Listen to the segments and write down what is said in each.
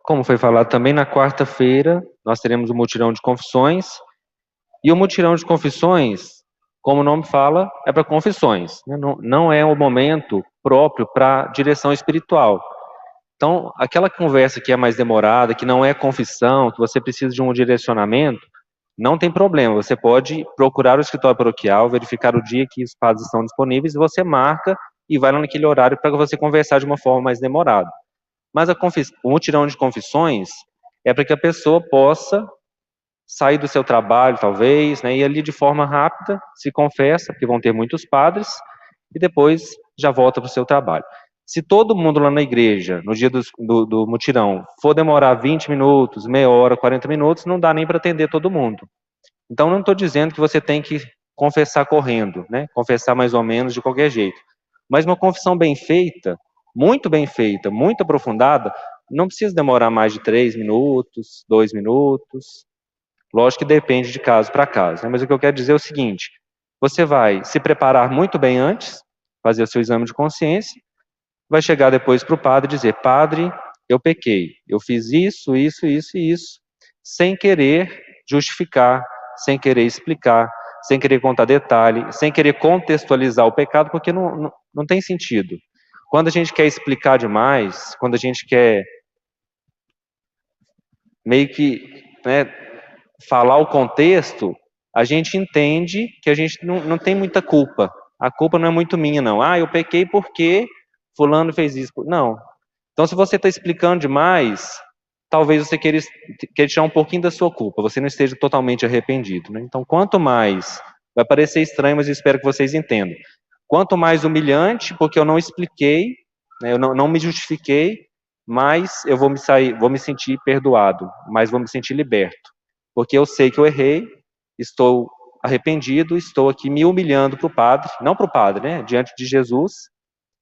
Como foi falado também, na quarta-feira nós teremos o mutirão de confissões, e o mutirão de confissões, como o nome fala, é para confissões, né? Não é o momento próprio para direção espiritual. Então, aquela conversa que é mais demorada, que não é confissão, que você precisa de um direcionamento, não tem problema, você pode procurar o escritório paroquial, verificar o dia que os padres estão disponíveis, e você marca e vai lá naquele horário para você conversar de uma forma mais demorada. Mas o mutirão de confissões é para que a pessoa possa sair do seu trabalho, talvez, né, e ali de forma rápida se confessa, porque vão ter muitos padres, e depois já volta para o seu trabalho. Se todo mundo lá na igreja, no dia do mutirão, for demorar 20 minutos, meia hora, 40 minutos, não dá nem para atender todo mundo. Então, não estou dizendo que você tem que confessar correndo, né? Confessar mais ou menos de qualquer jeito. Mas uma confissão bem feita, muito aprofundada, não precisa demorar mais de 3 minutos, 2 minutos. Lógico que depende de caso para caso, né? Mas o que eu quero dizer é o seguinte: você vai se preparar muito bem antes, fazer o seu exame de consciência, vai chegar depois para o padre e dizer: Padre, eu pequei, eu fiz isso, isso, isso e isso, sem querer justificar, sem querer explicar, sem querer contar detalhe, sem querer contextualizar o pecado, porque não tem sentido. Quando a gente quer explicar demais, quando a gente quer meio que, né, falar o contexto, a gente entende que a gente não tem muita culpa. A culpa não é muito minha, não. Ah, eu pequei porque fulano fez isso. Não. Então, se você está explicando demais, talvez você queira tirar um pouquinho da sua culpa, você não esteja totalmente arrependido, né? Então, quanto mais, vai parecer estranho, mas eu espero que vocês entendam, quanto mais humilhante, porque eu não expliquei, né, eu não me justifiquei, mais eu vou me sentir perdoado, mais vou me sentir liberto, porque eu sei que eu errei, estou arrependido, estou aqui me humilhando para o padre, não para o padre, né, diante de Jesus,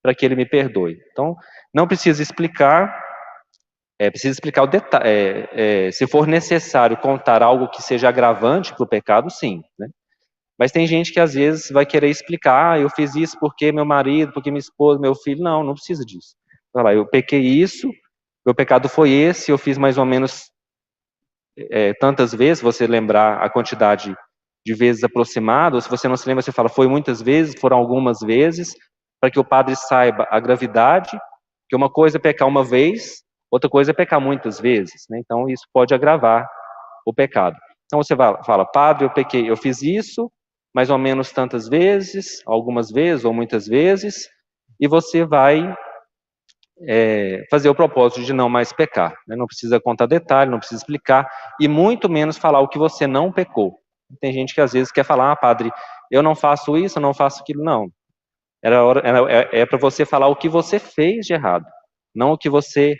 para que ele me perdoe. Então, não precisa explicar, precisa explicar o detalhe, se for necessário contar algo que seja agravante para o pecado, sim, né? Mas tem gente que às vezes vai querer explicar, eu fiz isso porque meu marido, porque minha esposa, meu filho, não precisa disso. Vai lá, eu pequei isso, meu pecado foi esse, eu fiz mais ou menos tantas vezes, você lembrar a quantidade de vezes aproximada, ou se você não se lembra, você fala, foi muitas vezes, foram algumas vezes, para que o padre saiba a gravidade, que uma coisa é pecar uma vez, outra coisa é pecar muitas vezes, né? Então isso pode agravar o pecado. Então você fala, padre, eu pequei, eu fiz isso mais ou menos tantas vezes, algumas vezes ou muitas vezes, e você vai fazer o propósito de não mais pecar, né? Não precisa contar detalhe, não precisa explicar, e muito menos falar o que você não pecou. Tem gente que às vezes quer falar, padre, eu não faço isso, eu não faço aquilo, não. É para você falar o que você fez de errado, não o que você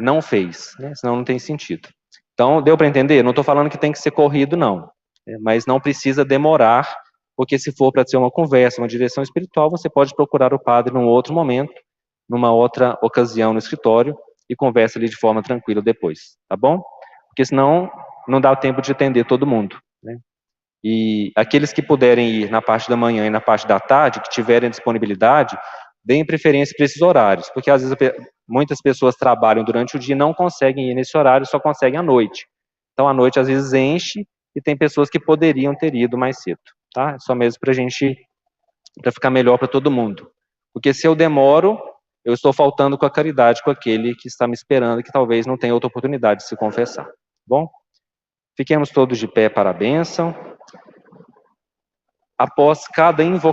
não fez, né? Senão não tem sentido. Então, deu para entender? Não estou falando que tem que ser corrido, não. Mas não precisa demorar, porque se for para ser uma conversa, uma direção espiritual, você pode procurar o padre num outro momento, numa outra ocasião no escritório, e conversa ali de forma tranquila depois, tá bom? Porque senão não dá tempo de atender todo mundo, né? E aqueles que puderem ir na parte da manhã e na parte da tarde, que tiverem disponibilidade, deem preferência para esses horários, porque às vezes muitas pessoas trabalham durante o dia e não conseguem ir nesse horário, só conseguem à noite. Então, à noite, às vezes, enche, e tem pessoas que poderiam ter ido mais cedo, tá? Só mesmo para ficar melhor para todo mundo. Porque se eu demoro, eu estou faltando com a caridade com aquele que está me esperando, que talvez não tenha outra oportunidade de se confessar. Bom? Fiquemos todos de pé para a bênção. Após cada invocação,